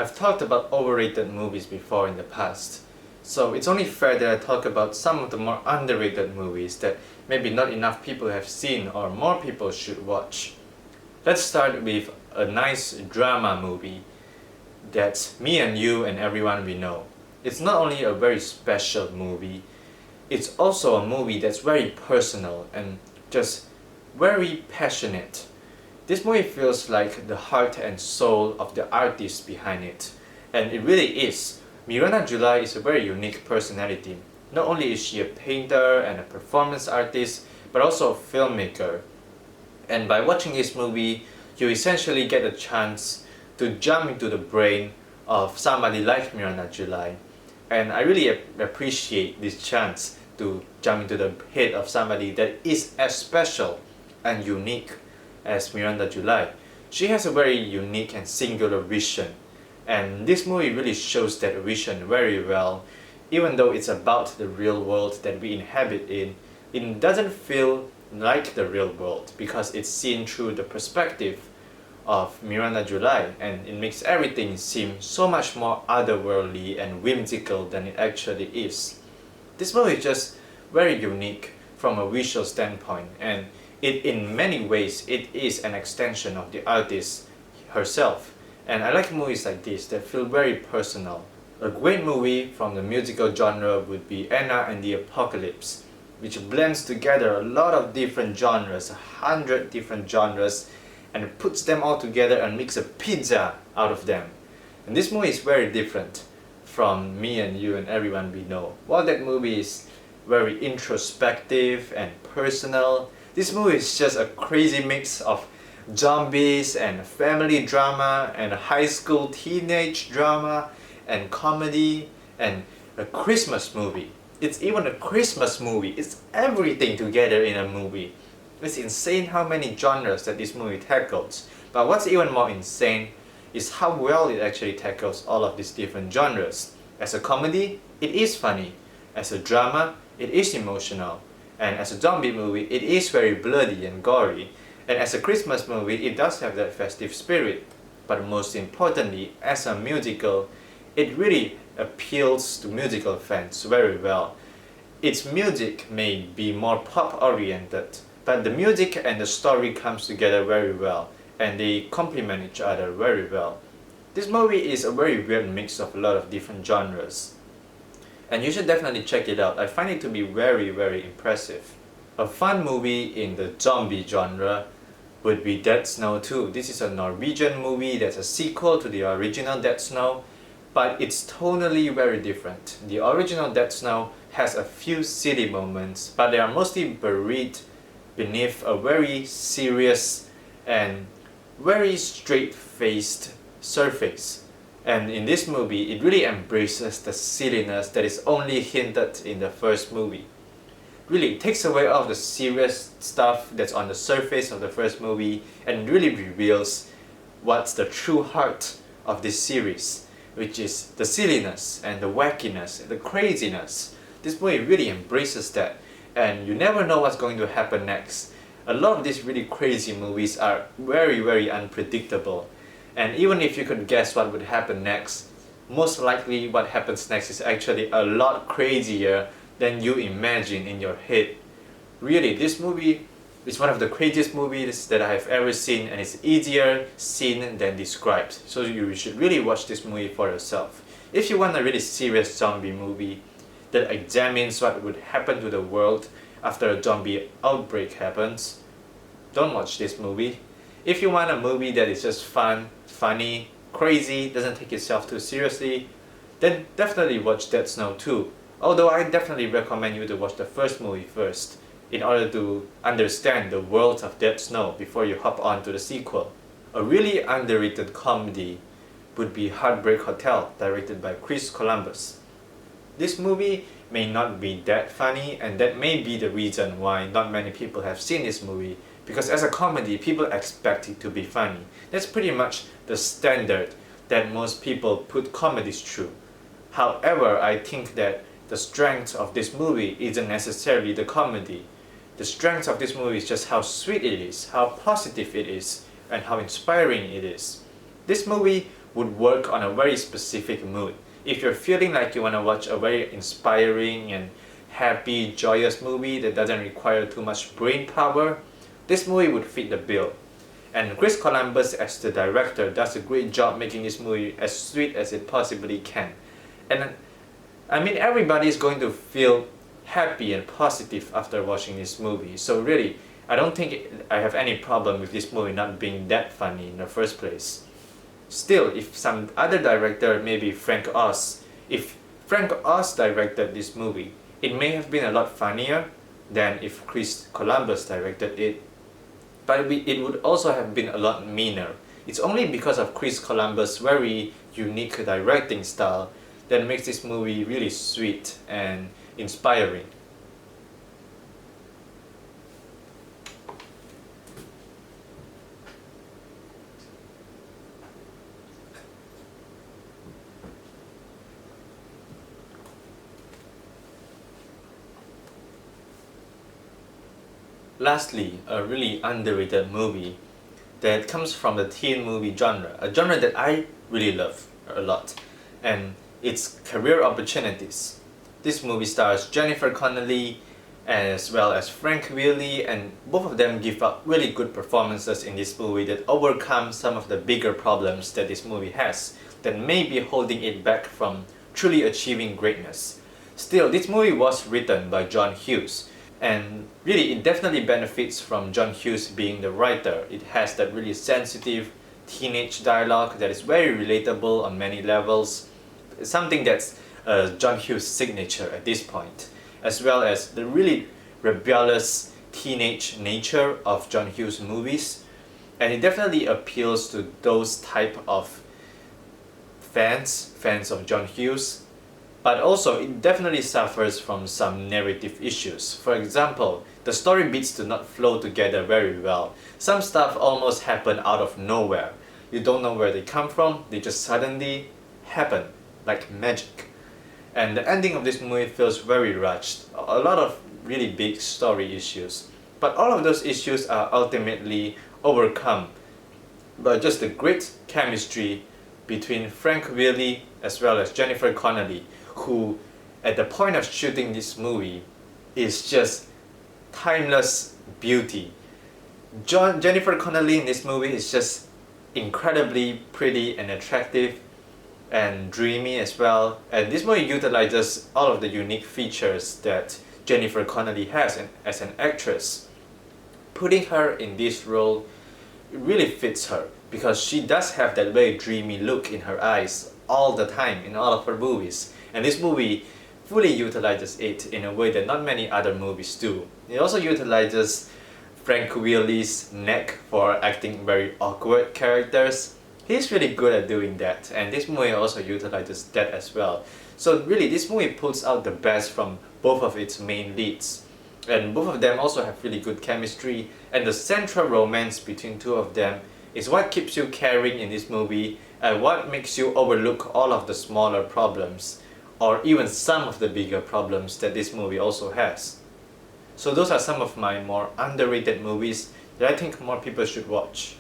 I've talked about overrated movies before in the past, so it's only fair that I talk about some of the more underrated movies that maybe not enough people have seen or more people should watch. Let's start with a nice drama movie that's Me and You and Everyone We Know. It's not only a very special movie, it's also a movie that's very personal and just very passionate. This movie feels like the heart and soul of the artist behind it, and it really is. Miranda July is a very unique personality. Not only is she a painter and a performance artist, but also a filmmaker. And by watching this movie, you essentially get a chance to jump into the brain of somebody like Miranda July. And I really appreciate this chance to jump into the head of somebody that is as special and unique as Miranda July. She has a very unique and singular vision, and this movie really shows that vision very well. Even though it's about the real world that we inhabit in, it doesn't feel like the real world because it's seen through the perspective of Miranda July, and it makes everything seem so much more otherworldly and whimsical than it actually is. This movie is just very unique from a visual standpoint, and in many ways it is an extension of the artist herself. And I like movies like this that feel very personal. A great movie from the musical genre would be Anna and the Apocalypse, which blends together a lot of different genres, 100 different genres, and puts them all together and makes a pizza out of them. And this movie is very different from Me and You and Everyone We Know. While that movie is very introspective and personal, this movie is just a crazy mix of zombies and family drama and high school teenage drama and comedy and a Christmas movie. It's even a Christmas movie. It's everything together in a movie. It's insane how many genres that this movie tackles. But what's even more insane is how well it actually tackles all of these different genres. As a comedy, it is funny. As a drama, it is emotional. And as a zombie movie, it is very bloody and gory. And as a Christmas movie, it does have that festive spirit. But most importantly, as a musical, it really appeals to musical fans very well. Its music may be more pop-oriented, but the music and the story comes together very well, and they complement each other very well. This movie is a very weird mix of a lot of different genres, and you should definitely check it out. I find it to be very, very impressive. A fun movie in the zombie genre would be Dead Snow 2. This is a Norwegian movie that's a sequel to the original Dead Snow, but it's tonally very different. The original Dead Snow has a few silly moments, but they are mostly buried beneath a very serious and very straight-faced surface. And in this movie, it really embraces the silliness that is only hinted in the first movie. Really, it takes away all of the serious stuff that's on the surface of the first movie and really reveals what's the true heart of this series, which is the silliness and the wackiness, the craziness. This movie really embraces that, and you never know what's going to happen next. A lot of these really crazy movies are very, very unpredictable. And even if you could guess what would happen next, most likely what happens next is actually a lot crazier than you imagine in your head. Really, this movie is one of the craziest movies that I have ever seen, and it's easier seen than described. So you should really watch this movie for yourself. If you want a really serious zombie movie that examines what would happen to the world after a zombie outbreak happens, don't watch this movie. If you want a movie that is just fun, funny, crazy, doesn't take itself too seriously, then definitely watch Dead Snow 2. Although I definitely recommend you to watch the first movie first, in order to understand the world of Dead Snow before you hop on to the sequel. A really underrated comedy would be Heartbreak Hotel, directed by Chris Columbus. This movie may not be that funny, and that may be the reason why not many people have seen this movie, because as a comedy, people expect it to be funny. That's pretty much the standard that most people put comedies through. However, I think that the strength of this movie isn't necessarily the comedy. The strength of this movie is just how sweet it is, how positive it is, and how inspiring it is. This movie would work on a very specific mood. If you're feeling like you want to watch a very inspiring and happy, joyous movie that doesn't require too much brain power, this movie would fit the bill. And Chris Columbus as the director does a great job making this movie as sweet as it possibly can. And I mean, everybody is going to feel happy and positive after watching this movie. So really, I don't think I have any problem with this movie not being that funny in the first place. Still, if some other director, maybe Frank Oz, if Frank Oz directed this movie, it may have been a lot funnier than if Chris Columbus directed it, but it would also have been a lot meaner. It's only because of Chris Columbus' very unique directing style that makes this movie really sweet and inspiring. Lastly, a really underrated movie that comes from the teen movie genre, a genre that I really love a lot, and it's Career Opportunities. This movie stars Jennifer Connelly as well as Frank Willy, and both of them give up really good performances in this movie that overcome some of the bigger problems that this movie has that may be holding it back from truly achieving greatness. Still, this movie was written by John Hughes, and really it definitely benefits from John Hughes being the writer. It has that really sensitive teenage dialogue that is very relatable on many levels, something that's John Hughes' signature at this point, as well as the really rebellious teenage nature of John Hughes movies. And it definitely appeals to those type of fans of John Hughes. But also, it definitely suffers from some narrative issues. For example, the story beats do not flow together very well. Some stuff almost happen out of nowhere. You don't know where they come from, they just suddenly happen, like magic. And the ending of this movie feels very rushed. A lot of really big story issues. But all of those issues are ultimately overcome by just the great chemistry between Frank Willy as well as Jennifer Connelly, who at the point of shooting this movie is just timeless beauty. Jennifer Connelly in this movie is just incredibly pretty and attractive and dreamy as well, and this movie utilizes all of the unique features that Jennifer Connelly has as an actress. Putting her in this role really fits her because she does have that very dreamy look in her eyes all the time in all of her movies. And this movie fully utilizes it in a way that not many other movies do. It also utilizes Frank Willy's knack for acting very awkward characters. He's really good at doing that, and this movie also utilizes that as well. So really, this movie puts out the best from both of its main leads. And both of them also have really good chemistry, and the central romance between two of them is what keeps you caring in this movie and what makes you overlook all of the smaller problems or even some of the bigger problems that this movie also has. So those are some of my more underrated movies that I think more people should watch.